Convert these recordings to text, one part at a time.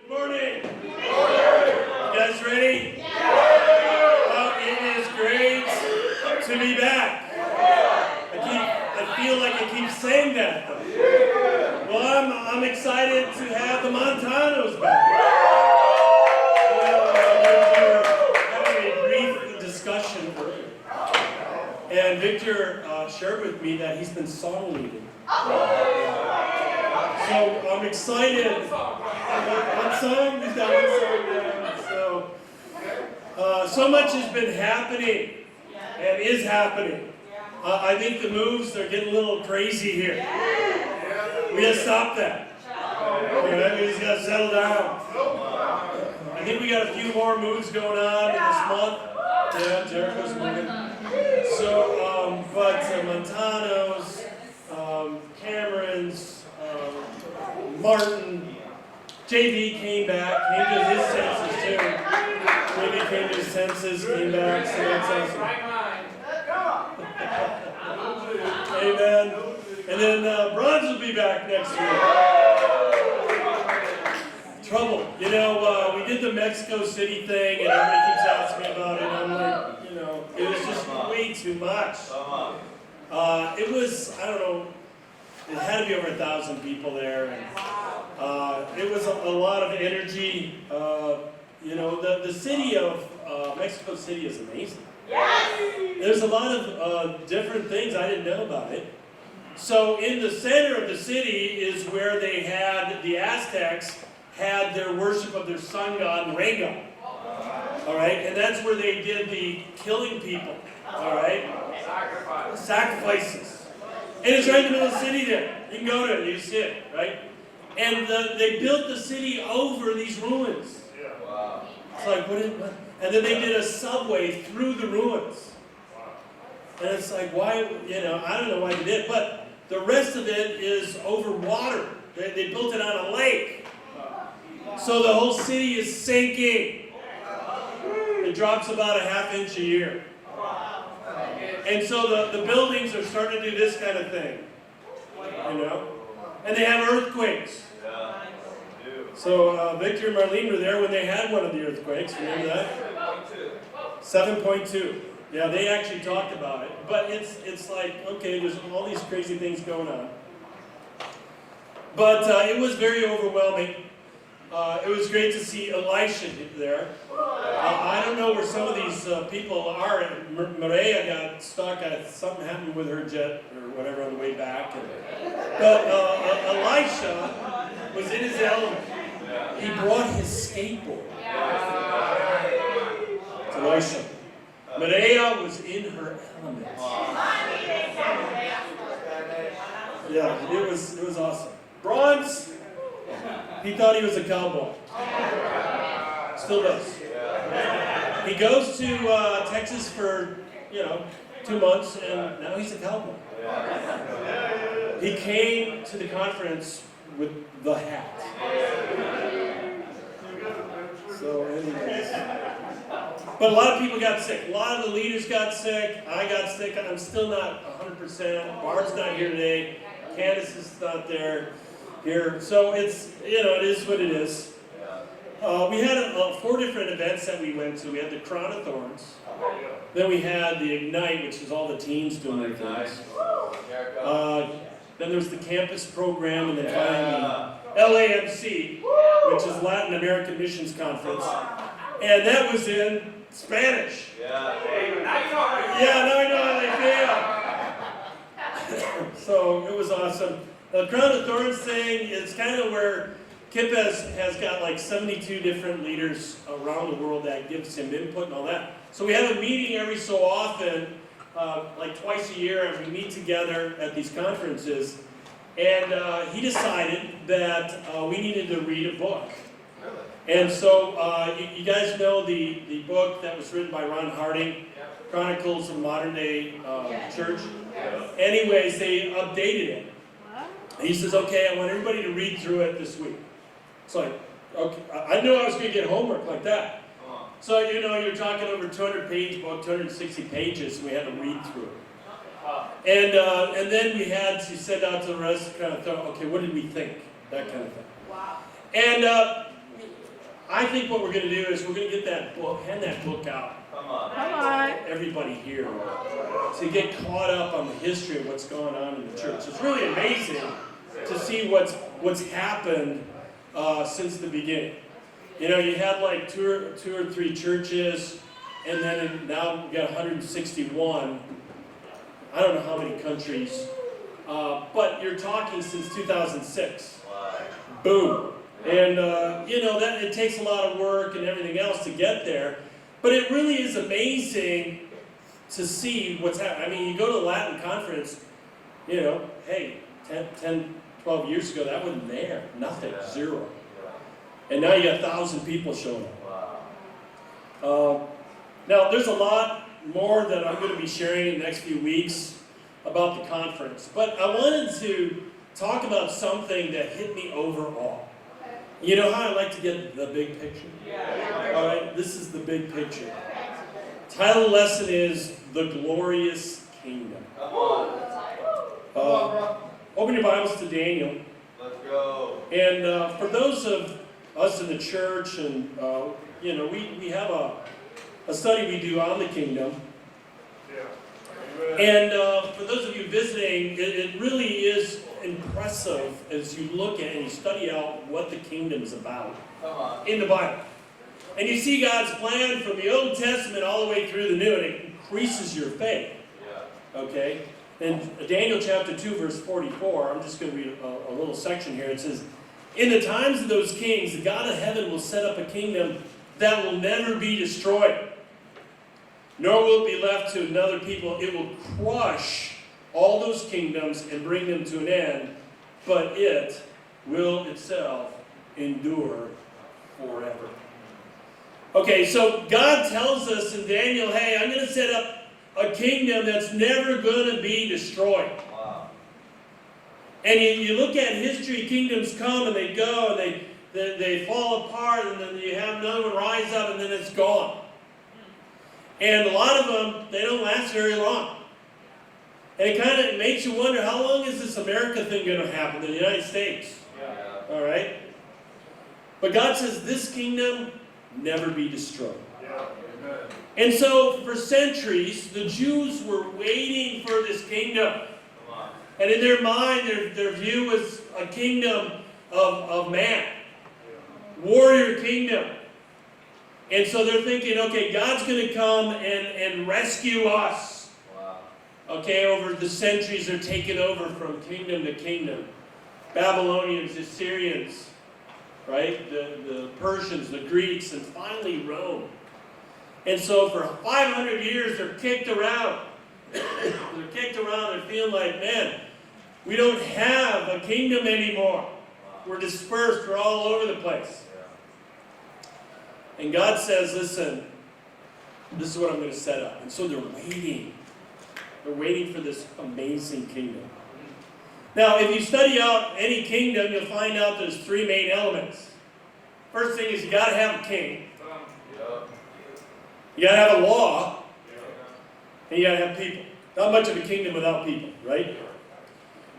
Good morning. Good morning. You guys ready? Yeah. It is great to be back. I feel like I keep saying that though. Well, I'm excited to have the Montanos back. We were having a brief discussion earlier, and Victor shared with me that he's been song leading. So I'm excited. One song? He's got one song now. So much has been happening and is happening. I think the moves are getting a little crazy here. We gotta stop that. We just gotta settle down. I think we got a few more moves going on in this month. Yeah, Jericho's moving. So, but Montanos, Cameron's, Martin, JV came back, came to his senses too. JV came to his senses, came back, so that's awesome. Amen. And then Bronze will be back next week. Trouble. You know, we did the Mexico City thing, and everybody keeps asking me about it, and I'm like, you know, it was just way too much. It was, I don't know, it had to be over 1,000 people there, and it was a lot of energy. You know, the city of Mexico City is amazing. There's a lot of different things I didn't know about it. So in the center of the city is where they had, the Aztecs had their worship of their sun god and rain god. All right, and that's where they did the killing people. All right, sacrifices. And it's right in the middle of the city there. You can go to it, you can see it, right? And they built the city over these ruins. It's like, what? And then they did a subway through the ruins. And it's like, why, you know, I don't know why they did, but the rest of it is over water. They built it on a lake. So the whole city is sinking. It drops about a ½ inch a year. And so the buildings are starting to do this kind of thing, you know? And they have earthquakes. So Victor and Marlene were there when they had one of the earthquakes, remember that? 7.2. Yeah, they actually talked about it. But it's like, okay, there's all these crazy things going on. But it was very overwhelming. It was great to see Elisha there. I don't know where some of these people are. Maria got stuck. Something happened with her jet or whatever on the way back. But Elisha was in his element. He brought his skateboard. It's Elisha. Maria was in her element. Yeah, it was awesome. Bronze. He thought he was a cowboy. Still does. He goes to Texas for, 2 months, and now he's a cowboy. He came to the conference with the hat. So anyways. But a lot of people got sick. A lot of the leaders got sick. I got sick. I'm still not 100%. Barb's not here today. Candace is not there. Here, so it's, it is what it is. We had 4 different events that we went to. We had the Crown of Thorns. Then we had the Ignite, which is all the teens doing their things. Then there was the campus program, and then finally LAMC, which is Latin American Missions Conference. And that was in Spanish. Now I know how they feel. So it was awesome. The Crown of Thorns thing is kind of where Kip has got like 72 different leaders around the world that gives him input and all that. So we have a meeting every so often, like twice a year, and we meet together at these conferences. And he decided that we needed to read a book. And so you guys know the book that was written by Ron Harding, Chronicles of Modern Day Church. Anyways, they updated it. He says, okay, I want everybody to read through it this week. It's like, okay, I knew I was going to get homework like that. So, you're talking over 200-page book, 260 pages, and we had to read through it. And then we had to send out to the rest, kind of thought, okay, what did we think? That kind of thing. Wow. And I think what we're going to do is we're going to get that book, hand that book out. Come on. Come on. Everybody here to get caught up on the history of what's going on in the church. It's really amazing to see what's happened since the beginning. You know, you had like two or three churches, and then now we got 161. I don't know how many countries, but you're talking since 2006. Boom. And you know, that it takes a lot of work and everything else to get there. But it really is amazing to see what's happening. I mean, you go to the Latin conference, you know, hey, 10, 12 years ago, that wasn't there. Nothing, zero. And now you got 1,000 people showing up. Now, there's a lot more that I'm going to be sharing in the next few weeks about the conference. But I wanted to talk about something that hit me overall. You know how I like to get the big picture? All right, this is the big picture. Title of the lesson is The Glorious Kingdom. Open your Bibles to Daniel. Let's go. And for those of us in the church, and you know, we have a study we do on the kingdom. And for those of you visiting, it really is impressive as you look at and you study out what the kingdom's about in the Bible. And you see God's plan from the Old Testament all the way through the New, and it increases your faith. Okay? In Daniel chapter 2, verse 44, I'm just going to read a little section here. It says, "In the times of those kings, the God of heaven will set up a kingdom that will never be destroyed, nor will it be left to another people. It will crush all those kingdoms and bring them to an end, but it will itself endure forever." Okay, so God tells us in Daniel, hey, I'm going to set up a kingdom that's never going to be destroyed. And you look at history, kingdoms come and they go, and they fall apart, and then you have another one rise up, and then it's gone. And a lot of them, they don't last very long. And it kind of makes you wonder, how long is this America thing going to happen in the United States? All right? But God says this kingdom never be destroyed. And so for centuries, the Jews were waiting for this kingdom. And in their mind, their view was a kingdom of man. Warrior kingdom. And so they're thinking, okay, God's going to come and rescue us. Okay, over the centuries they're taken over from kingdom to kingdom. Babylonians, Assyrians, right? The Persians, the Greeks, and finally Rome. And so for 500 years they're kicked around. They're kicked around. They're feeling like, man, we don't have a kingdom anymore. We're dispersed. We're all over the place. And God says, listen, this is what I'm going to set up. And so they're waiting. They're waiting for this amazing kingdom. Now, if you study out any kingdom, you'll find out there's three main elements. First thing is you got to have a king. You got to have a law. And you got to have people. Not much of a kingdom without people, right?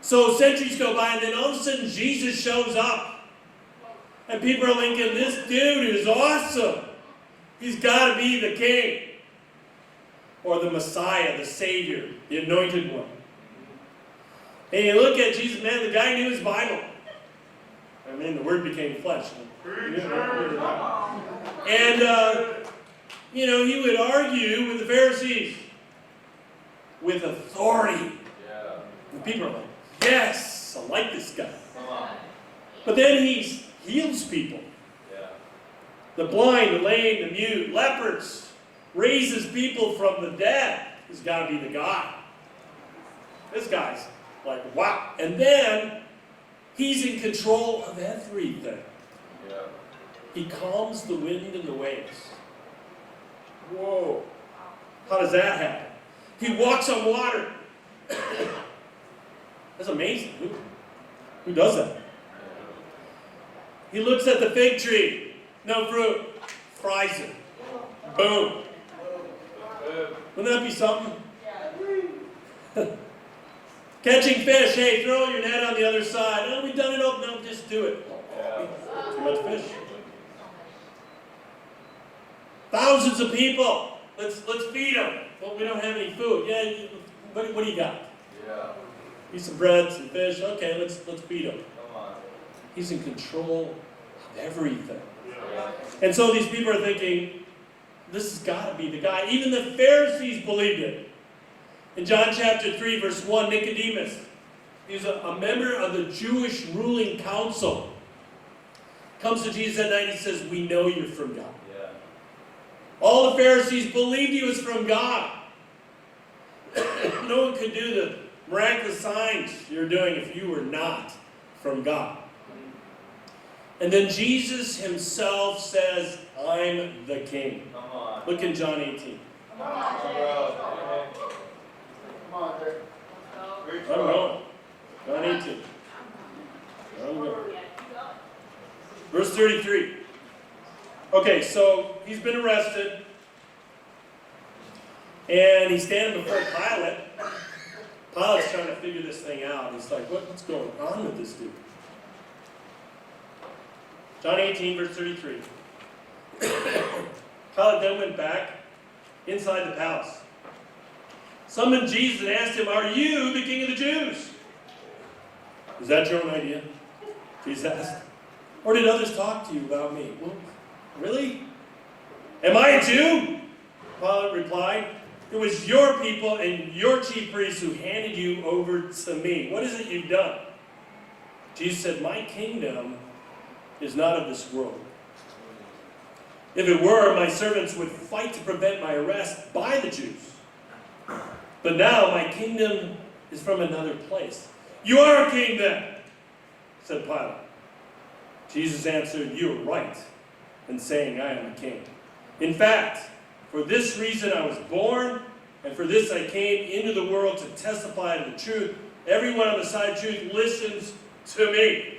So centuries go by, and then all of a sudden Jesus shows up. And people are thinking, this dude is awesome. He's got to be the king. Or the Messiah, the Savior, the anointed one. And you look at Jesus, man, the guy knew his Bible. I mean, the Word became flesh. And, you know, he would argue with the Pharisees with authority. And people are like, yes, I like this guy. But then he heals people. The blind, the lame, the mute, lepers. Raises people from the dead. He's got to be the guy. This guy's like, wow. And then he's in control of everything. He calms the wind and the waves. Whoa. How does that happen? He walks on water. That's amazing. Who does that? He looks at the fig tree. No fruit. Fries it. Boom. Wouldn't that be something? Catching fish. Hey, throw your net on the other side. Oh, we've done it. Oh, no, just do it. Too much fish. Thousands of people. Let's feed them. Well, we don't have any food. Yeah, what do you got? Yeah. Eat some bread, some fish. Okay, let's feed them. Come on. He's in control of everything. Yeah. And so these people are thinking, this has got to be the guy. Even the Pharisees believed it. In John chapter 3, verse 1, Nicodemus, he's a member of the Jewish ruling council, comes to Jesus at night and he says, we know you're from God. Yeah. All the Pharisees believed he was from God. No one could do the miraculous signs you're doing if you were not from God. And then Jesus himself says, I'm the king. Come on. Look in John 18. Come on, Come on, Jay. I'm going. John 18. I'm going. Verse 33. Okay, so he's been arrested. And he's standing before Pilate. Pilate's trying to figure this thing out. He's like, what's going on with this dude? John 18, verse 33. Pilate then went back inside the palace, summoned Jesus and asked him, are you the king of the Jews? Is that your own idea? Jesus asked. Or did others talk to you about me? Well, really? Am I a Jew? Pilate replied. It was your people and your chief priests who handed you over to me. What is it you've done? Jesus said, my kingdom is not of this world. If it were, my servants would fight to prevent my arrest by the Jews. But now my kingdom is from another place. You are a king then, said Pilate. Jesus answered, you are right in saying I am a king. In fact, for this reason I was born, and for this I came into the world to testify to the truth. Everyone on the side of truth listens to me.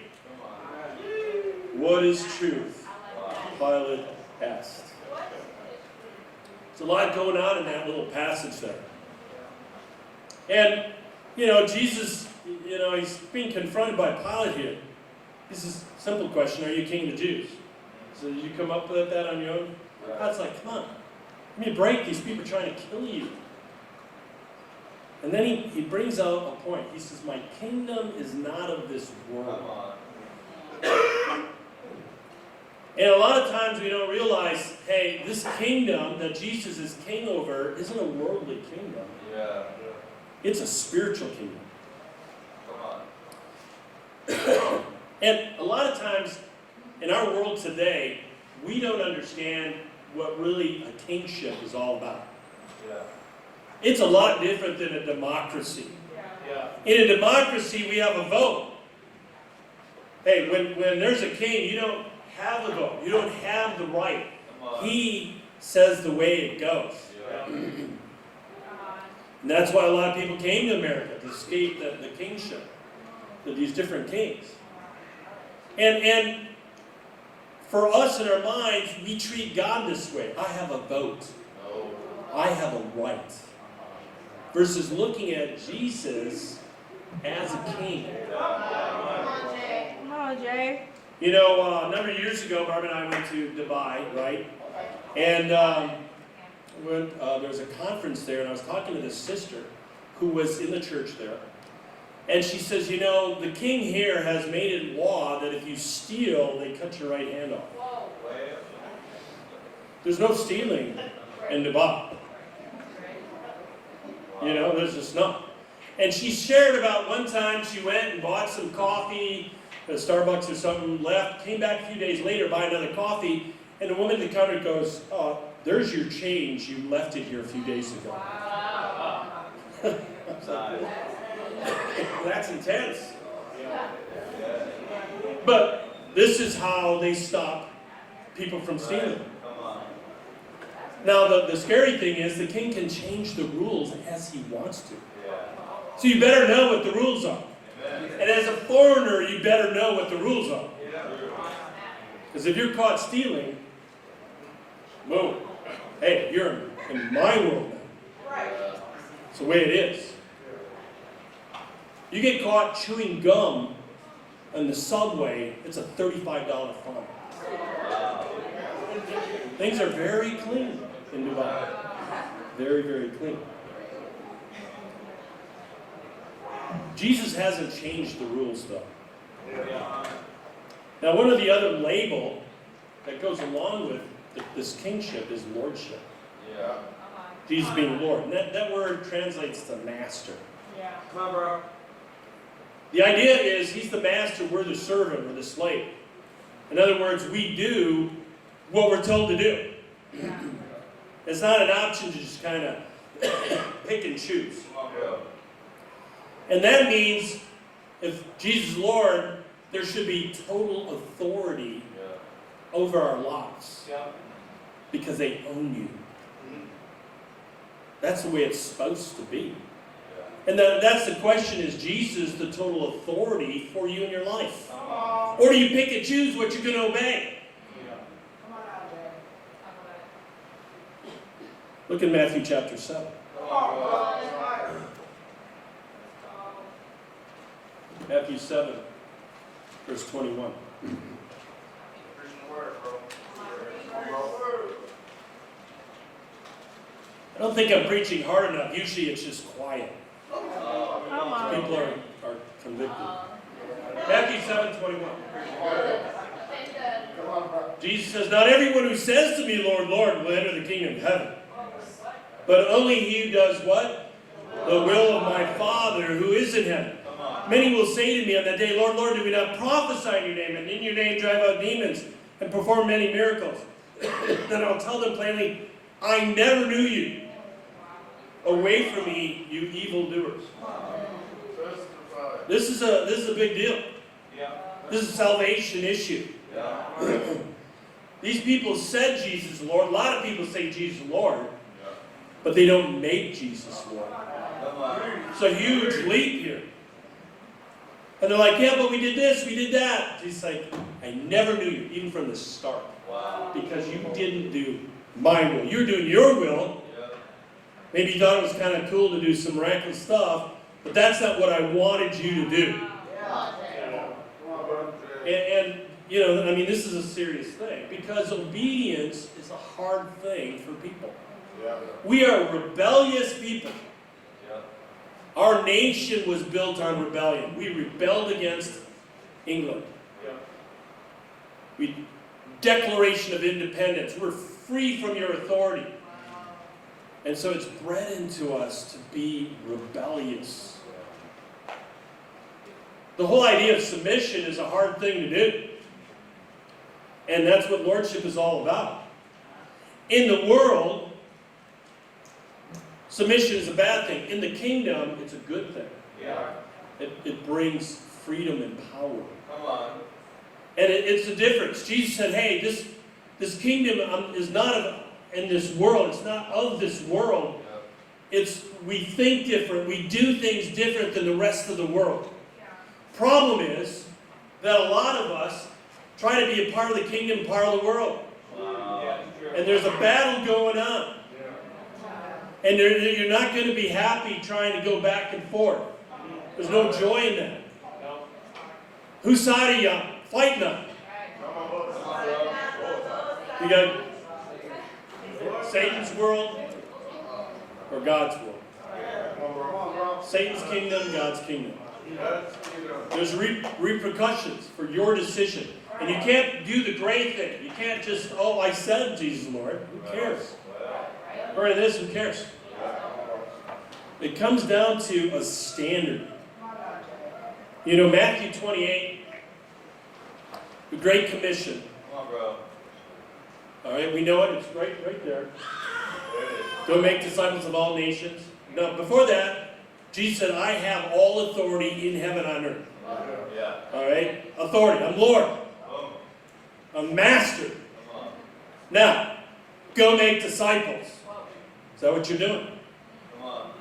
What is truth? Pilate asked. There's a lot going on in that little passage there. And, Jesus, he's being confronted by Pilate here. This is a simple question. Are you king of the Jews? So did you come up with that on your own? God's like, come on. Give me a break. These people are trying to kill you. And then he brings out a point. He says, my kingdom is not of this world. And a lot of times we don't realize, hey, this kingdom that Jesus is king over isn't a worldly kingdom. Yeah. It's a spiritual kingdom. Come on. And a lot of times in our world today, we don't understand what really a kingship is all about. Yeah. It's a lot different than a democracy. Yeah. In a democracy, we have a vote. Hey, when there's a king, you don't have the vote. You don't have the right. He says the way it goes. Yeah. And that's why a lot of people came to America, to escape the kingship, these different kings. And for us in our minds, we treat God this way. I have a vote. I have a right. Versus looking at Jesus as a king. Come on, Jay. A number of years ago, Barb and I went to Dubai, right? And there was a conference there, and I was talking to this sister who was in the church there. And she says, the king here has made it law that if you steal, they cut your right hand off. There's no stealing in Dubai. There's just not. And she shared about one time she went and bought some coffee at Starbucks or something, left, came back a few days later, buy another coffee, and the woman at the counter goes, oh, there's your change. You left it here a few days ago. Wow. That's intense. But this is how they stop people from stealing. Now, the scary thing is the king can change the rules as he wants to. So you better know what the rules are. And as a foreigner, you better know what the rules are. Because if you're caught stealing, boom. Hey, you're in my world now. It's the way it is. You get caught chewing gum on the subway, it's a $35 fine. Things are very clean in Dubai. Very, very clean. Jesus hasn't changed the rules, though. Now, one of the other label that goes along with this kingship is lordship. Yeah. Jesus being Lord. And that word translates to master. Yeah. Come on, bro. The idea is he's the master, we're the servant, we're the slave. In other words, we do what we're told to do. Yeah. It's not an option to just kind of pick and choose. Come on, bro. And that means if Jesus is Lord, there should be total authority over our lives. Yeah. Because they own you. That's the way it's supposed to be. And that's the question, is Jesus the total authority for you in your life? Or do you pick and choose what you're going to obey? Look at Matthew chapter 7. Matthew 7, verse 21. I don't think I'm preaching hard enough. Usually it's just quiet. People are convicted. Matthew 7:21. Jesus says, "Not everyone who says to me, Lord, Lord, will enter the kingdom of heaven, but only he who does what? The will of my Father who is in heaven. Many will say to me on that day, Lord, Lord, did we not prophesy in your name, and in your name drive out demons, and perform many miracles? Then I'll tell them plainly, I never knew you. Away from me, you evildoers." This is a big deal. This is a salvation issue. These people said Jesus is Lord. A lot of people say Jesus is Lord, but they don't make Jesus Lord. It's a huge leap here. And they're like, yeah, but we did this, we did that. He's like, I never knew you, even from the start. Because you didn't do my will. You're doing your will. Maybe you thought it was kind of cool to do some miraculous stuff, but that's not what I wanted you to do. And you know, I mean, this is a serious thing, because obedience is a hard thing for people. We are rebellious people. Our nation was built on rebellion. We rebelled against England. Declaration of Independence. We're free from your authority. And so it's bred into us to be rebellious. The whole idea of submission is a hard thing to do. And that's what lordship is all about. In the world, submission is a bad thing. In the kingdom, it's a good thing. It brings freedom and power. Come on. And it's the difference. Jesus said, hey, this kingdom is not in this world. It's not of this world. We think different. We do things different than the rest of the world. Problem is that a lot of us try to be a part of the kingdom, part of the world. And there's a battle going on. And you're not going to be happy trying to go back and forth. There's no joy in that. Whose side are you on? Fighting on. You got Satan's world or God's world. Satan's kingdom, God's kingdom. There's repercussions for your decision. And you can't do the great thing. You can't just, oh, I said Jesus Lord. Who cares? Or this, who cares? It comes down to a standard. You know, Matthew 28, the Great Commission. Come on, bro. All right, we know it. It's right there. Go make disciples of all nations. No, before that, Jesus said, I have all authority in heaven and on earth. All right? Authority. I'm Lord. I'm master. Now, go make disciples. Is that what you're doing?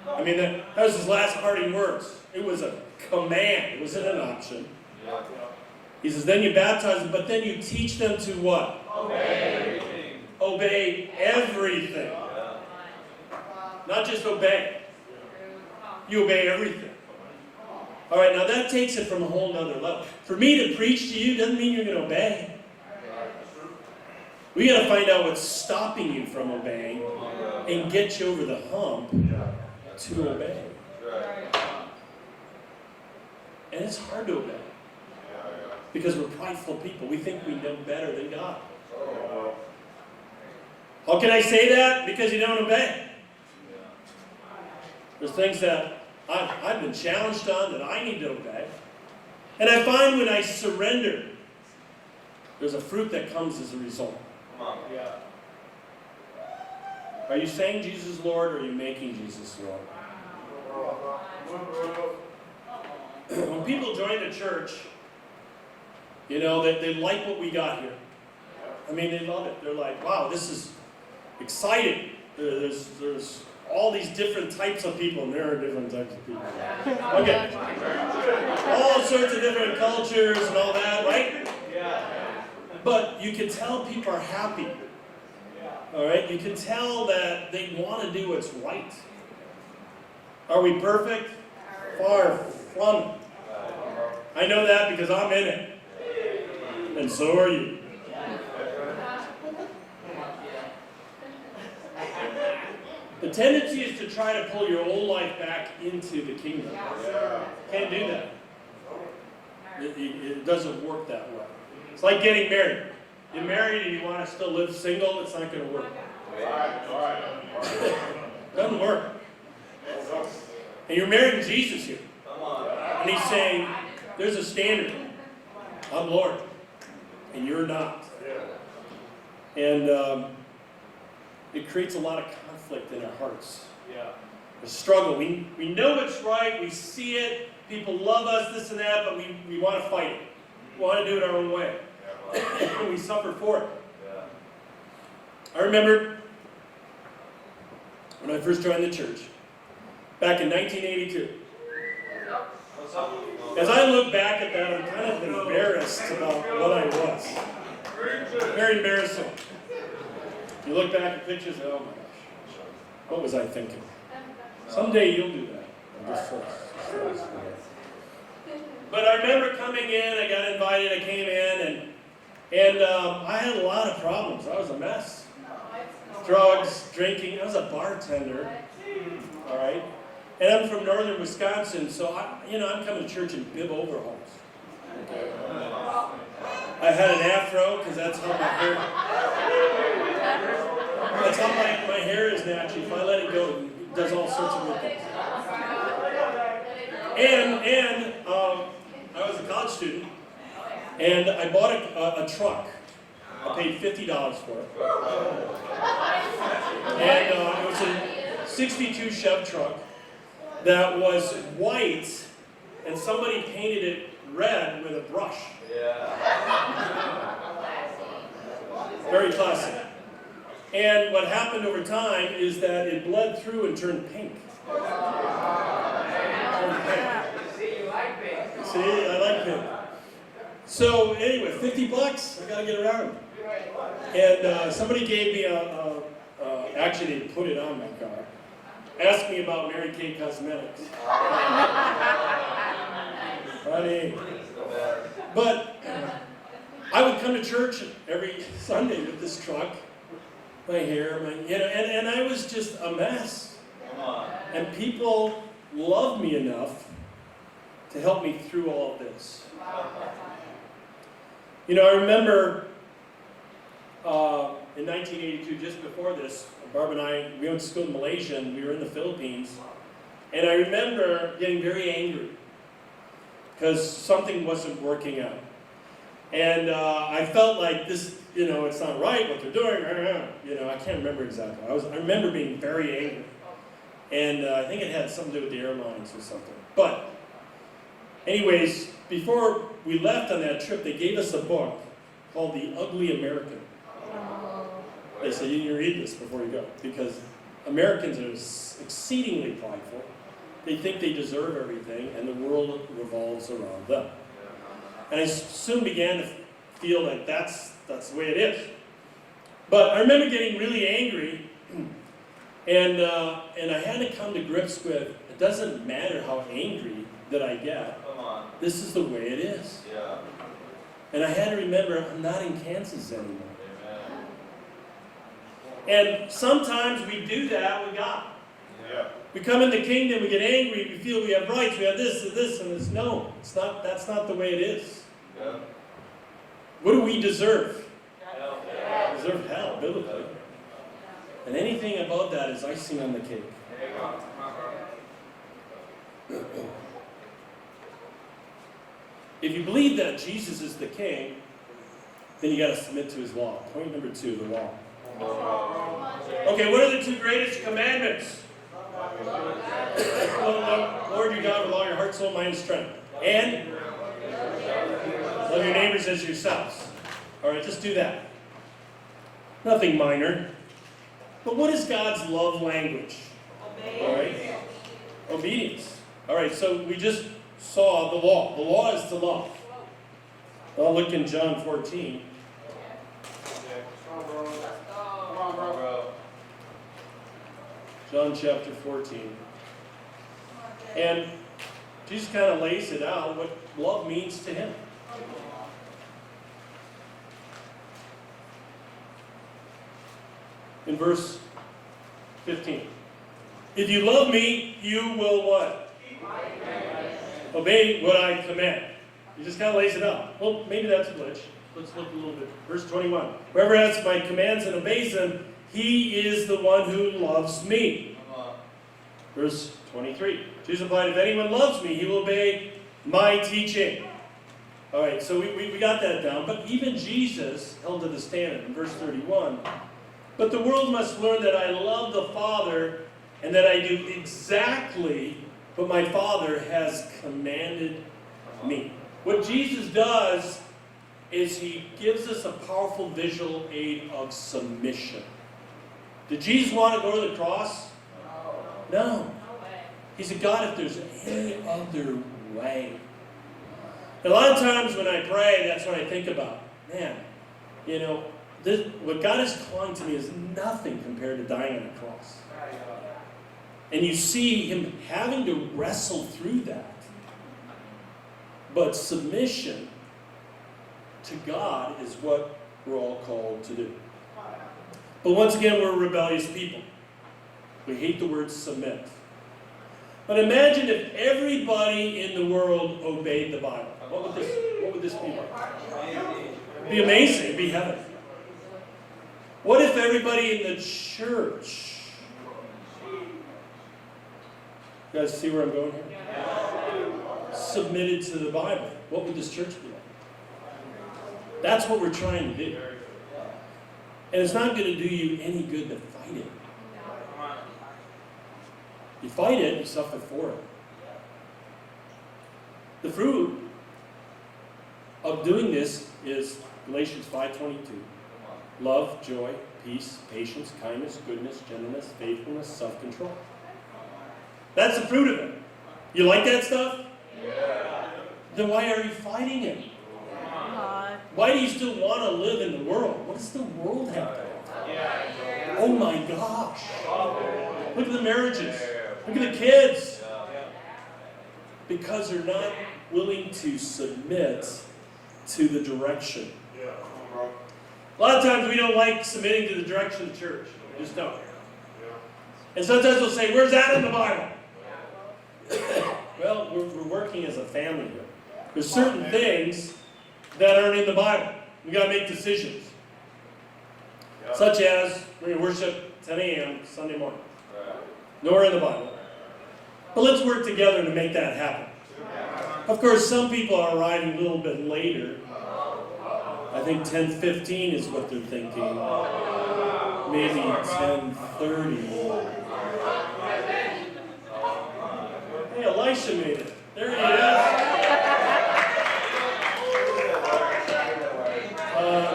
I mean, that was his last parting words. It was a command. It wasn't an option. He says, then you baptize them, but then you teach them to what? Obey everything. Obey everything. Not just obey. You obey everything. All right, now that takes it from a whole nother level. For me to preach to you doesn't mean you're going to obey. We got to find out what's stopping you from obeying and get you over the hump to obey. And it's hard to obey because we're prideful people. We think we know better than God. How can I say that? Because you don't obey. There's things that I've been challenged on that I need to obey. And I find when I surrender, there's a fruit that comes as a result. Are you saying Jesus is Lord, or are you making Jesus Lord? When people join the church, you know, they like what we got here. I mean, they love it. They're like, wow, this is exciting. There's all these different types of people, and there are different types of people. Okay. All sorts of different cultures and all that, right? But you can tell people are happy. All right? You can tell that they want to do what's right. Are we perfect? Far from it. I know that because I'm in it. And so are you. The tendency is to try to pull your old life back into the kingdom. Can't do that. It doesn't work that way. It's like getting married. You're married and you want to still live single, it's not going to work. Doesn't work. And you're married to Jesus here. And he's saying, there's a standard. I'm Lord. And you're not. And it creates a lot of conflict in our hearts. A struggle. We know it's right. We see it. People love us, this and that, but we want to fight it. We want to do it our own way. We suffer for it. I remember when I first joined the church, back in 1982. As I look back at that, I'm kind of embarrassed about what I was. Very embarrassing. You look back at pictures, oh my gosh, what was I thinking? Someday you'll do that. But I remember coming in, I got invited, I came in, and I had a lot of problems. I was a mess. Drugs, drinking, I was a bartender, all right? And I'm from northern Wisconsin, so I'm coming to church in bib overalls. Okay. I had an afro, because that's how my hair... That's how my hair is naturally. If I let it go, it does all sorts of weird things. And I was a college student, and I bought a truck. I paid $50 for it. And it was a 62 Chev truck that was white, and somebody painted it red with a brush. Very classic. And what happened over time is that it bled through and turned pink. See, I like pink. So anyway, $50, I gotta get around. And somebody gave me actually they put it on my car. Asked me about Mary Kay Cosmetics. Funny. But I would come to church every Sunday with this truck, my hair, and I was just a mess. And people loved me enough to help me through all of this. I remember in 1982, just before this, Barb and I, we went to school in Malaysia, and we were in the Philippines. And I remember getting very angry because something wasn't working out. And I felt like this, it's not right what they're doing. I can't remember exactly. I remember being very angry. And I think it had something to do with the airlines or something. But anyways, before we left on that trip, they gave us a book called The Ugly American. They said, you need to read this before you go, because Americans are exceedingly prideful. They think they deserve everything, and the world revolves around them. And I soon began to feel like that's the way it is. But I remember getting really angry, and I had to come to grips with, it doesn't matter how angry that I get, this is the way it is. And I had to remember, I'm not in Kansas anymore. And sometimes we do that with God. Yeah. We come in the kingdom, we get angry, we feel we have rights, we have this, and it's no. That's not the way it is. Yeah. What do we deserve? Hell. We deserve hell, biblically. And anything above that is icing on the cake. There you go. Come on, bro. If you believe that Jesus is the king, then you got to submit to his law. Point number 2, the law. Okay, what are the 2 greatest commandments? Lord your God with all your heart, soul, mind, and strength. And love your neighbors as yourselves. All right, just do that. Nothing minor. But what is God's love language? All right, obedience. All right, so we just saw the law. The law is to love. Well, look in John 14. Come on, bro. John chapter 14. And Jesus kind of lays it out, what love means to him. In verse 15. If you love me, you will what? Obey what I command. He just kind of lays it out. Well, maybe that's a glitch. Let's look a little bit. Verse 21. Whoever has my commands and obeys them, he is the one who loves me. Come on. Verse 23. Jesus replied, if anyone loves me, he will obey my teaching. All right, so we got that down. But even Jesus held to the standard in verse 31. But the world must learn that I love the Father and that I do exactly what my Father has commanded me. What Jesus does is he gives us a powerful visual aid of submission. Did Jesus want to go to the cross? No. He said, God, if there's any other way. A lot of times when I pray, that's what I think about. Man, you know, what God is calling to me is nothing compared to dying on a cross. And you see him having to wrestle through that. But submission to God is what we're all called to do. But once again, we're rebellious people. We hate the word submit. But imagine if everybody in the world obeyed the Bible. What would this be like? It'd be amazing. It'd be heaven. What if everybody in the church... You guys see where I'm going here? Submitted to the Bible. What would this church be like? That's what we're trying to do. And it's not going to do you any good to fight it. You fight it, you suffer for it. The fruit of doing this is Galatians 5:22. Love, joy, peace, patience, kindness, goodness, gentleness, faithfulness, self-control. That's the fruit of it. You like that stuff? Yeah. Then why are you fighting it? Why do you still want to live in the world? What does the world have to offer? Yeah. Oh my gosh. Look at the marriages. Look at the kids. Because they're not willing to submit to the direction. A lot of times we don't like submitting to the direction of the church. We just don't. And sometimes we'll say, where's that in the Bible? Well, we're working as a family here. There's certain things that aren't in the Bible. We've got to make decisions. Such as, we're going to worship 10 a.m. Sunday morning. Nowhere in the Bible. But let's work together to make that happen. Of course, some people are arriving a little bit later. I think 10:15 is what they're thinking. Maybe 10:30. Hey, Elisha made it. There he is.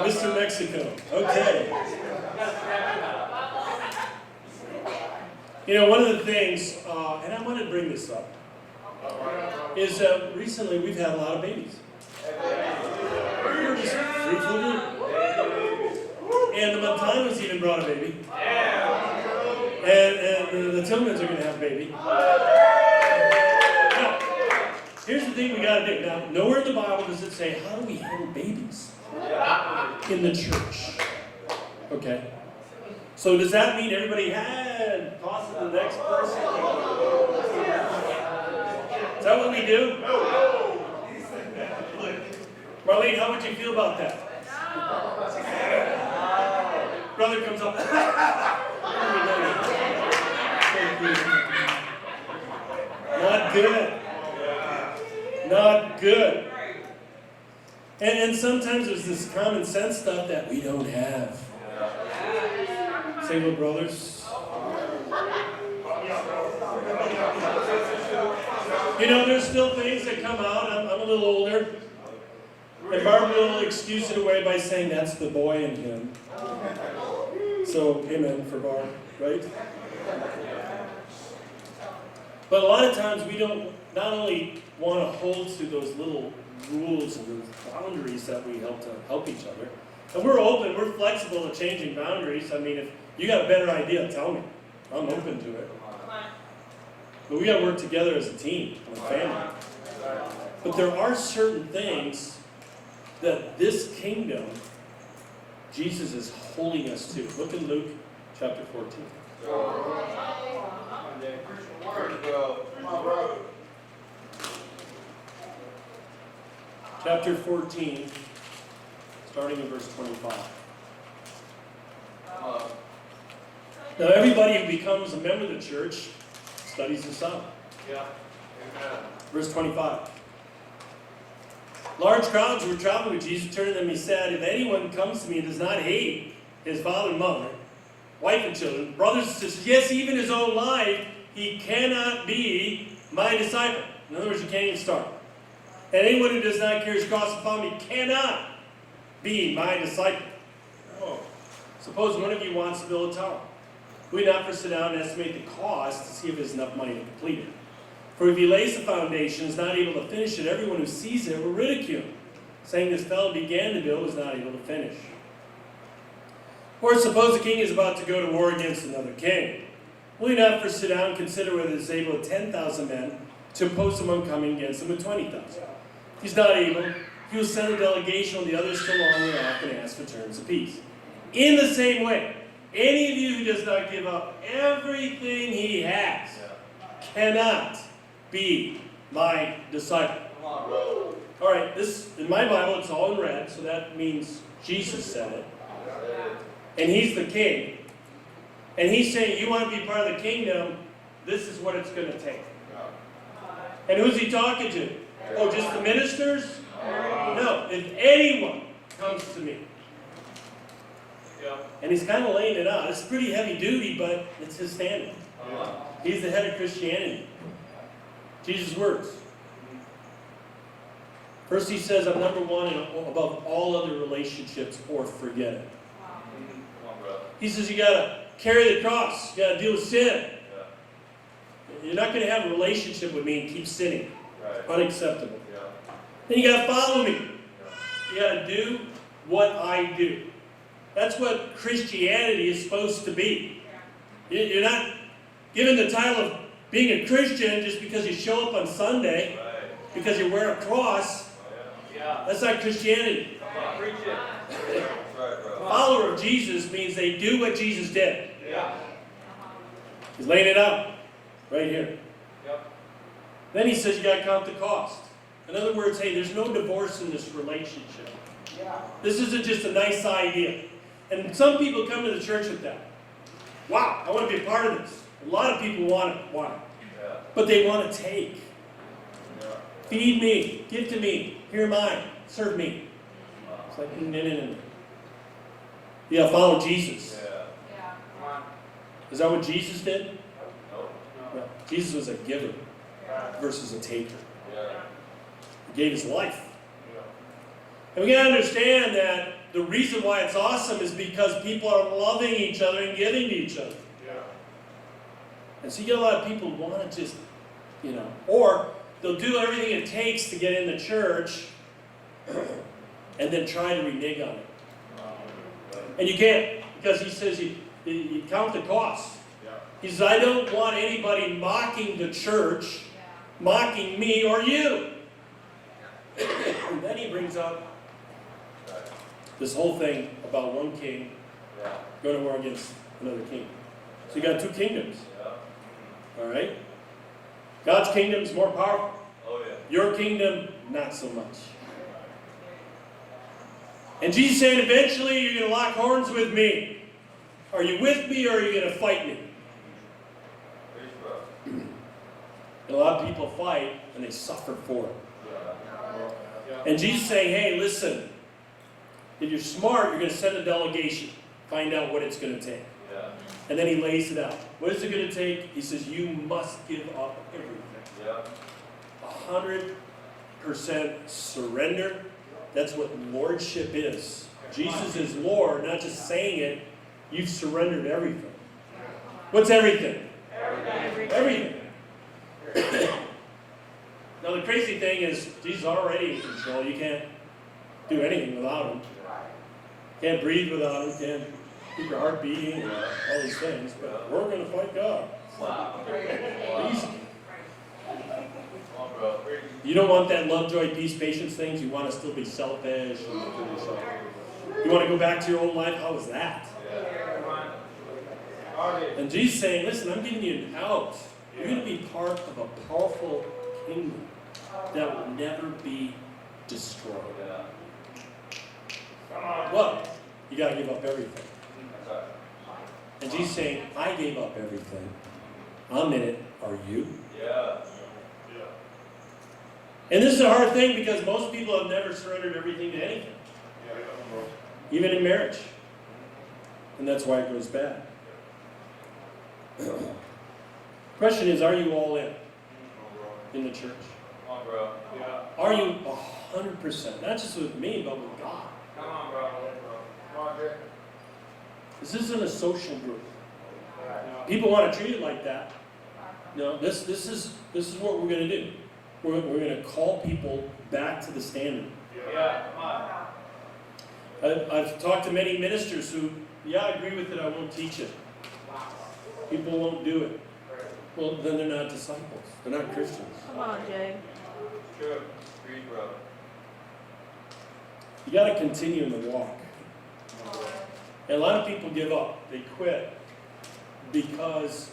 Mr. Mexico. Okay. You know, one of the things, and I want to bring this up, is recently we've had a lot of babies. We're just fruitful group. And the Montanos even brought a baby. And the Tillmans are going to have a baby. Now, here's the thing we got to do. Now, nowhere in the Bible does it say, how do we handle babies in the church? Okay? So does that mean everybody had toss it to the next person? Is that what we do? Marlene, how would you feel about that? Brother comes up. Not good. Not good. And sometimes there's this common sense stuff that we don't have. Single brothers. You know, there's still things that come out. I'm a little older. And Barb will excuse it away by saying that's the boy in him. So, amen for Barb, right? But a lot of times we don't not only want to hold to those little rules and those boundaries that we help each other. And we're open, we're flexible to changing boundaries. I mean, if you got a better idea, tell me. I'm open to it. But we got to work together as a team, as a family. But there are certain things that this kingdom, Jesus is holding us to. Look in Luke chapter 14. Chapter 14, starting in verse 25. Now everybody who becomes a member of the church studies this out. Verse 25. Large crowds were traveling with Jesus. Turning to them, he said, if anyone comes to me and does not hate his father and mother, wife and children, brothers and sisters, yes, even his own life, he cannot be my disciple. In other words, you can't even start. And anyone who does not carry his cross and follow me cannot be my disciple. Oh. Suppose one of you wants to build a tower. Will you not first sit down and estimate the cost to see if there's enough money to complete it? For if he lays the foundation and is not able to finish it, everyone who sees it will ridicule, saying this fellow began to build, was not able to finish. Or suppose a king is about to go to war against another king. Will you not first sit down and consider whether he is able with 10,000 men to oppose someone coming against him with 20,000? If he's not able, he will send a delegation while the others still longer off and ask for terms of peace. In the same way, any of you who does not give up everything he has cannot be my disciple. All right, this in my Bible it's all in red, so that means Jesus said it. And he's the king. And he's saying, you want to be part of the kingdom, this is what it's going to take. And who's he talking to? Oh, just the ministers? No, if anyone comes to me. And he's kind of laying it out. It's pretty heavy duty, but it's his standard. He's the head of Christianity. Jesus' words. First he says, I'm number one and above all other relationships, or forget it. He says you got to carry the cross. You got to deal with sin. You're not going to have a relationship with me and keep sinning. Unacceptable. Then you got to follow me. You got to do what I do. That's what Christianity is supposed to be. You're not given the title of being a Christian just because you show up on Sunday, because you wear a cross. That's not Christianity. Follower of Jesus means they do what Jesus did. He's laying it out right here. Then he says you got to count the cost. In other words, hey, there's no divorce in this relationship. This isn't just a nice idea. And some people come to the church with that. Wow, I want to be a part of this. A lot of people want it. Why? But they want to take. Feed me. Give to me. Here am I. Serve me. It's like, no. Yeah, follow Jesus. Is that what Jesus did? No. Jesus was a giver versus a taker. He gave his life. And we got to understand that the reason why it's awesome is because people are loving each other and giving to each other. And so you get a lot of people who want to just, or they'll do everything it takes to get in the church and then try to renege on it. And you can't, because he says you count the cost. He says, I don't want anybody mocking the church, mocking me or you. And then he brings up this whole thing about one king going to war against another king. So you got two kingdoms. All right? God's kingdom is more powerful. Oh, yeah. Your kingdom, not so much. And Jesus said, eventually you're going to lock horns with me. Are you with me or are you going to fight me? And a lot of people fight and they suffer for it. And Jesus is saying, hey, listen, if you're smart, you're going to send a delegation. Find out what it's going to take. Yeah. And then he lays it out. What is it going to take? He says, you must give up everything. Yeah. 100% surrender. That's what lordship is. Jesus is Lord, not just saying it. You've surrendered everything. What's everything? Everything. Now the crazy thing is, Jesus is already in control. You can't do anything without him. Can't breathe without him. Can't keep your heart beating and all these things. But we're going to fight God. Wow. Easy. Come on, bro. You don't want that love, joy, peace, patience things. You want to still be selfish. And you want to go back to your old life. How was that? And Jesus is saying, listen, I'm giving you an out. You're going to be part of a powerful kingdom that will never be destroyed. What? You got to give up everything. And Jesus is saying, I gave up everything. I'm in it. Are you? Yeah. And this is a hard thing because most people have never surrendered everything to anything. Even in marriage. And that's why it goes bad. Question is, are you all in the church? Come on, bro. Yeah. Are you 100%? Not just with me, but with God. Come on, bro. Come on, Jay. This isn't a social group. People want to treat it like that. No, this is what we're going to do. We're going to call people back to the standard. Yeah, come on. I've talked to many ministers who, yeah, I agree with it, I won't teach it. People won't do it. Well, then they're not disciples. They're not Christians. Come on, Jay. True. Breathe, bro. You got to continue in the walk. And a lot of people give up. They quit because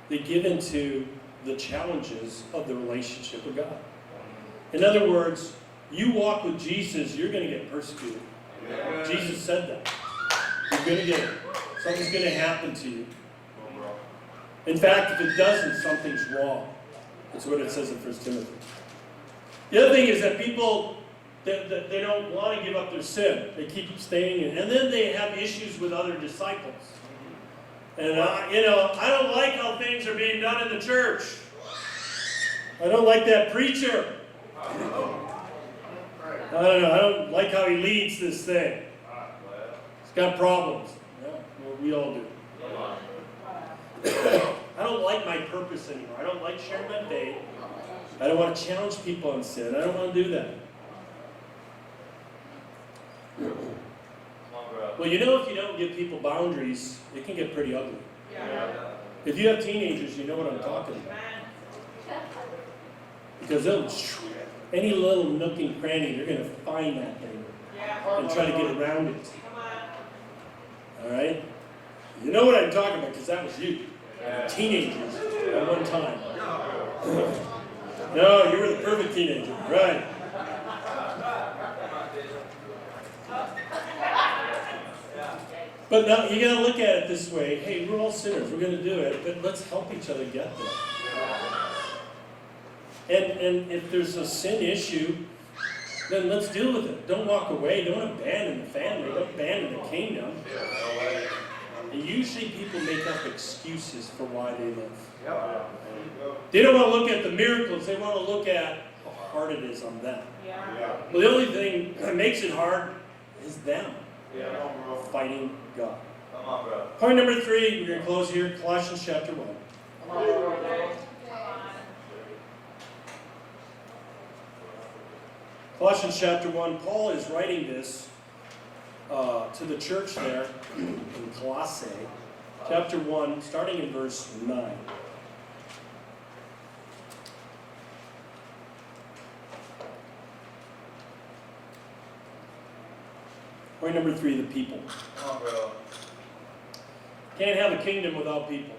they give into the challenges of the relationship with God. In other words, you walk with Jesus, you're going to get persecuted. Yeah. Jesus said that. You're going to get it. Something's going to happen to you. In fact, if it doesn't, something's wrong. That's what it says in 1 Timothy. The other thing is that people, they don't want to give up their sin. They keep staying in. And then they have issues with other disciples. And, I don't like how things are being done in the church. I don't like that preacher. I don't know. I don't like how he leads this thing. He's got problems. Yeah, well, we all do. I don't like my purpose anymore. I don't like sharing my faith. I don't want to challenge people on sin. I don't want to do that. Come on, bro. Well, if you don't give people boundaries, it can get pretty ugly. Yeah. If you have teenagers, you know what I'm talking about. Because they'll, any little nook and cranny, they're going to find that thing and try to get around it. All right? You know what I'm talking about because that was you. Teenagers at one time. No, you were the perfect teenager. Right. But now you got to look at it this way. Hey, we're all sinners. We're going to do it. But let's help each other get there. And if there's a sin issue, then let's deal with it. Don't walk away. Don't abandon the family. Don't abandon the kingdom. And usually people make up excuses for why they live. They don't want to look at the miracles. They want to look at how hard it is on them. Well, the only thing that makes it hard is them fighting God. Come on, bro. Point number 3, we're going to close here, Colossians chapter 1. Colossians chapter 1, Paul is writing this to the church there in Colossae, chapter 1, starting in verse 9. Point number 3, the people. Come on, bro. Can't have a kingdom without people.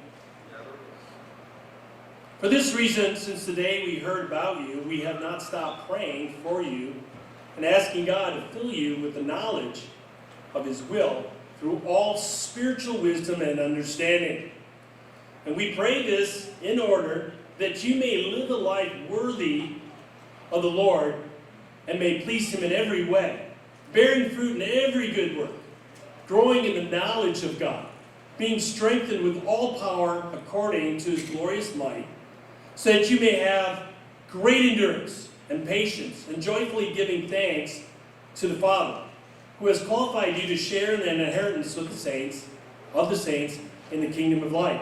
For this reason, since the day we heard about you, we have not stopped praying for you and asking God to fill you with the knowledge of His will through all spiritual wisdom and understanding. And we pray this in order that you may live a life worthy of the Lord and may please Him in every way, bearing fruit in every good work, growing in the knowledge of God, being strengthened with all power according to His glorious might, so that you may have great endurance and patience, and joyfully giving thanks to the Father, who has qualified you to share in the inheritance of the saints in the kingdom of light.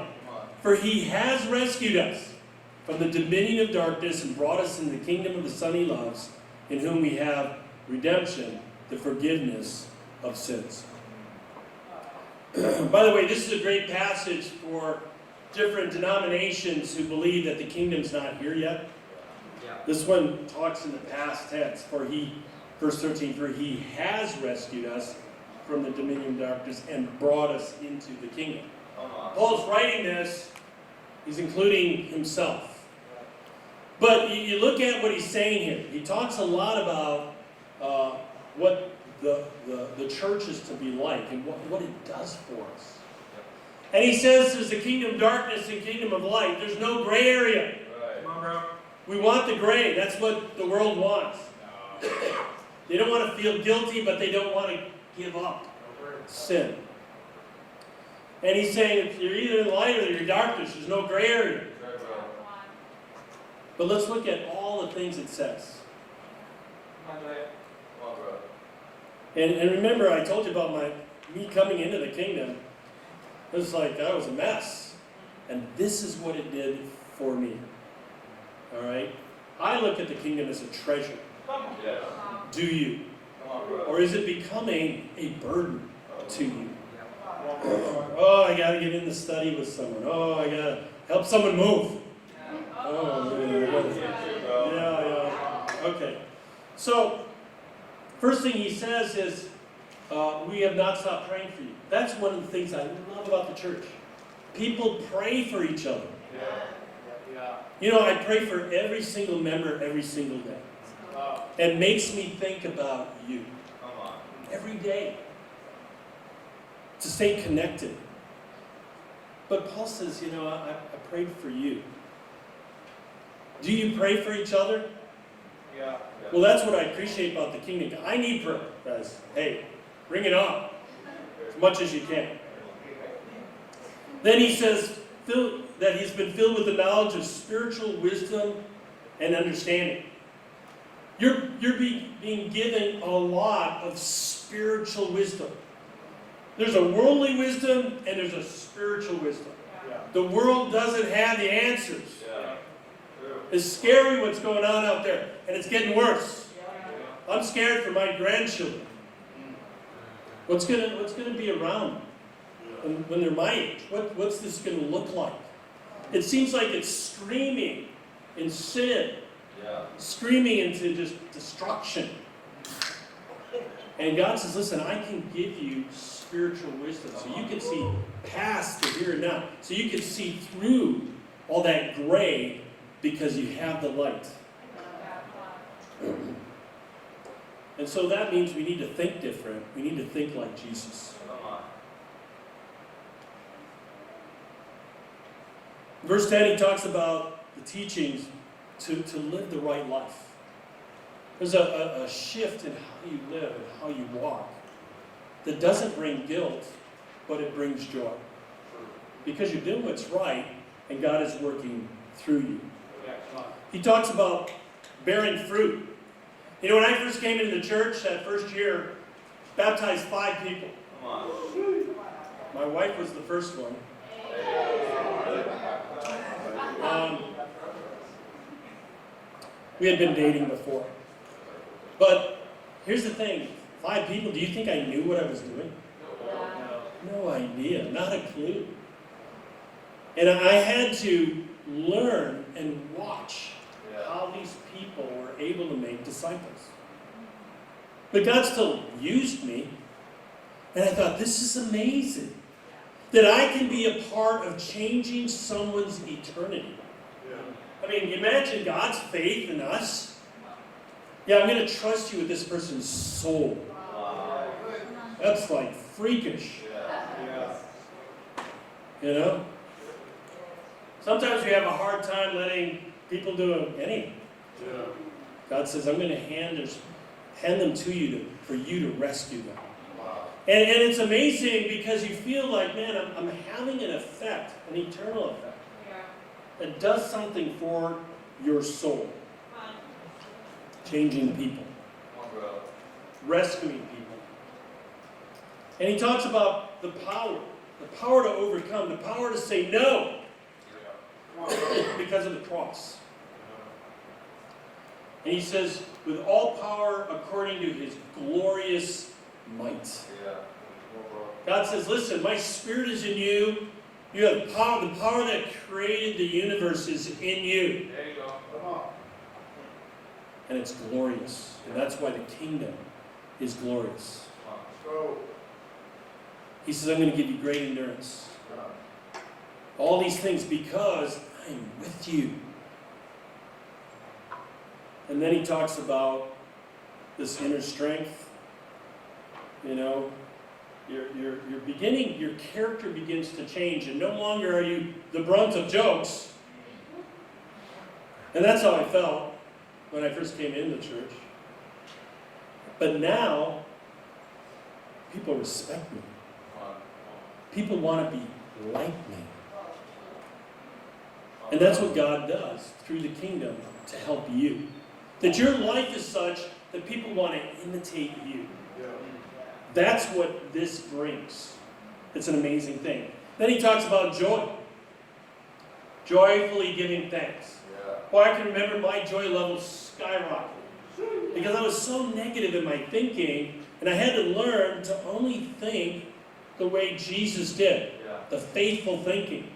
For He has rescued us from the dominion of darkness and brought us into the kingdom of the Son He loves, in whom we have redemption, the forgiveness of sins. By the way, this is a great passage for different denominations who believe that the kingdom's not here yet. This one talks in the past tense, verse 13, for He has rescued us from the dominion of darkness and brought us into the kingdom. Paul's writing this, he's including himself. But you look at what he's saying here. He talks a lot about what the church is to be like and what it does for us. And he says there's a kingdom of darkness and kingdom of light. There's no gray area. Right. Come on, bro. We want the gray. That's what the world wants. They don't want to feel guilty, but they don't want to give up sin. And he's saying if you're either in light or you're in darkness, there's no gray area. Right, bro. But let's look at all the things it says. Come on, bro. And remember, I told you about me coming into the kingdom. It was like I was a mess. And this is what it did for me. All right? I look at the kingdom as a treasure. Yeah. Do you? Come on, bro. Or is it becoming a burden to you? Oh, I got to get in the study with someone. Oh, I got to help someone move. Oh, yeah. Okay. So, first thing he says is, we have not stopped praying for you. That's one of the things I love about the church. People pray for each other. Yeah. You know, I pray for every single member every single day. It makes me think about you. Come on. Every day. To stay connected. But Paul says, you know, I prayed for you. Do you pray for each other? Yeah. Well, that's what I appreciate about the kingdom. I need prayer, guys. Hey, bring it on. As much as you can. Then he says that he's been filled with the knowledge of spiritual wisdom and understanding. You're being given a lot of spiritual wisdom. There's a worldly wisdom and there's a spiritual wisdom. Yeah. The world doesn't have the answers. Yeah. True. It's scary what's going on out there, and it's getting worse. I'm scared for my grandchildren. What's gonna be around when they're my age? What's this gonna look like? It seems like it's screaming in sin, Yeah. screaming into just destruction. And God says, listen, I can give you spiritual wisdom so you can see past the here and now. So you can see through all that gray because you have the light. And so that means we need to think different. We need to think like Jesus. Come on. Verse 10, he talks about the teachings to live the right life. There's a shift in how you live and how you walk that doesn't bring guilt, but it brings joy. Because you're doing what's right, and God is working through you. He talks about bearing fruit. You know, when I first came into the church that first year, baptized 5 people. Come on. My wife was the first one. We had been dating before. But here's the thing. 5 people, do you think I knew what I was doing? No idea, not a clue. And I had to learn and watch how these people were able to make disciples. But God still used me. And I thought, this is amazing. That I can be a part of changing someone's eternity. I mean, imagine God's faith in us. Yeah, I'm going to trust you with this person's soul. That's like freakish. You know? Sometimes we have a hard time letting people do anything. God says, I'm going to hand them to you for you to rescue them. And it's amazing because you feel like, man, I'm having an effect, an eternal effect. That does something for your soul. Changing people. Rescuing people. And he talks about the power to overcome, the power to say no because of the cross. And he says, with all power according to his glorious might. God says, listen, my spirit is in you. You have power. The power that created the universe is in you. There you go. Come on. And it's glorious. And that's why the kingdom is glorious. Go. He says, I'm going to give you great endurance. All these things because I am with you. And then he talks about this inner strength. You know, your character begins to change, and no longer are you the brunt of jokes. And that's how I felt when I first came into church. But now, people respect me. People want to be like me. And that's what God does through the kingdom to help you. That your life is such that people want to imitate you. That's what this brings. It's an amazing thing. Then he talks about joy. Joyfully giving thanks. Well, I can remember my joy level skyrocketed. Because I was so negative in my thinking, and I had to learn to only think the way Jesus did. The faithful thinking.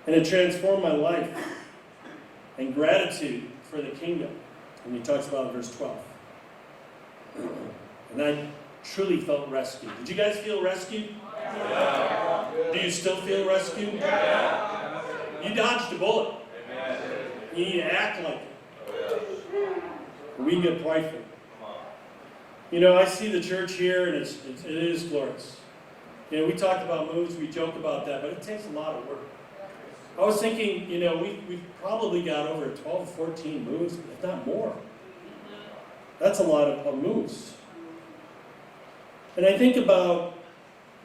And it transformed my life. And gratitude for the kingdom. And he talks about it in verse 12. And I truly felt rescued. Did you guys feel rescued? Yeah. Do you still feel rescued? Yeah. You dodged a bullet. Amen. You need to act like it. We can get prideful. You know, I see the church here, and it is glorious. You know, we talked about moves, we joke about that, but it takes a lot of work. I was thinking, you know, we've probably got over 12, 14 moves, if not more. That's a lot of moves. And I think about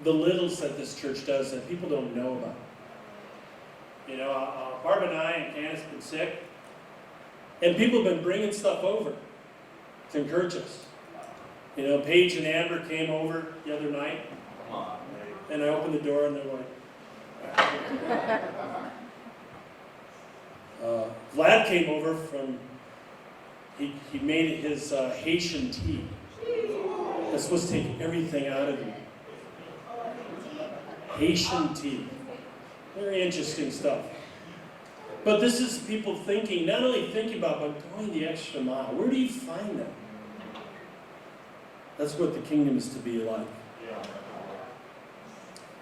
the littles that this church does that people don't know about. You know, Barb and I and Candace have been sick, and people have been bringing stuff over to encourage us. You know, Paige and Amber came over the other night, and I opened the door, and they're like, Vlad came over from, he made his Haitian tea. That's supposed to take everything out of you. Haitian tea. Very interesting stuff. But this is people thinking, not only thinking about, but going the extra mile. Where do you find them? That's what the kingdom is to be like.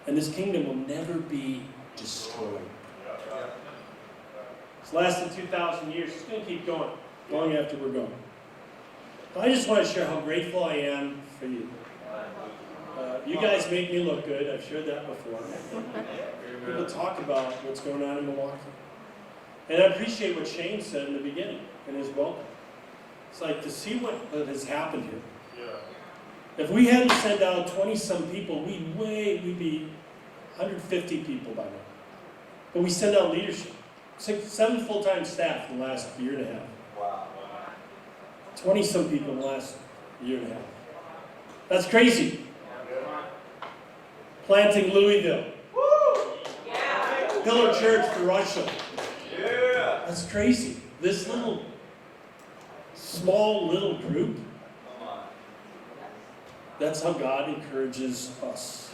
And this kingdom will never be destroyed. It's lasted 2,000 years. It's going to keep going, long after we're gone. I just want to share how grateful I am for you. You guys make me look good. I've shared that before. People talk about what's going on in Milwaukee. And I appreciate what Shane said in the beginning in his welcome. It's like to see what has happened here. If we hadn't sent out 20-some people, we'd be 150 people by now. But we send out leadership. 7 full-time staff in the last year and a half. Wow. 20-some people in the last year and a half. That's crazy. Planting Louisville. Pillar Church for Russia. Yeah. That's crazy. This small little group. That's how God encourages us.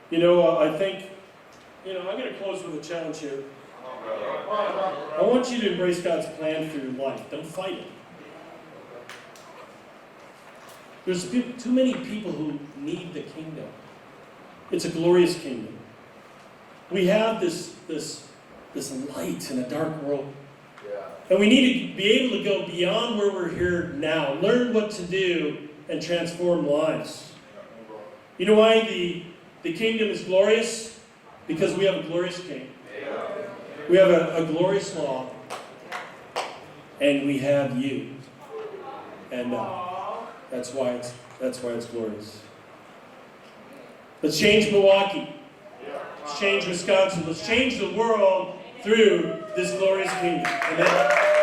You know, I think, I'm going to close with a challenge here. I want you to embrace God's plan for your life. Don't fight it. There's too many people who need the kingdom. It's a glorious kingdom. We have this light in a dark world. Yeah. And we need to be able to go beyond where we're here now. Learn what to do and transform lives. You know why the kingdom is glorious? Because we have a glorious king. We have a glorious law. And we have you. And that's why it's glorious. Let's change Milwaukee. Let's change Wisconsin. Let's change the world through this glorious kingdom. Amen.